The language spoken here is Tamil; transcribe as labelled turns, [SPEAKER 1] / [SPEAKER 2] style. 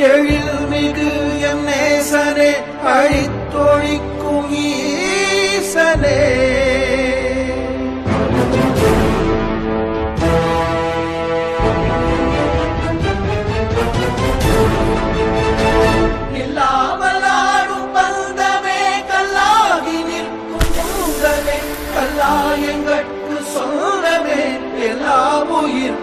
[SPEAKER 1] எழில் மிகு என் நேசனே அழித்தொழிக்கும் ஈசனே இல்லாமலாடும் பந்தமே கல்லாகி நிற்கும் மூங்கவே கல்லாயங்கட்கு சொந்தமே எல்லா உயிர்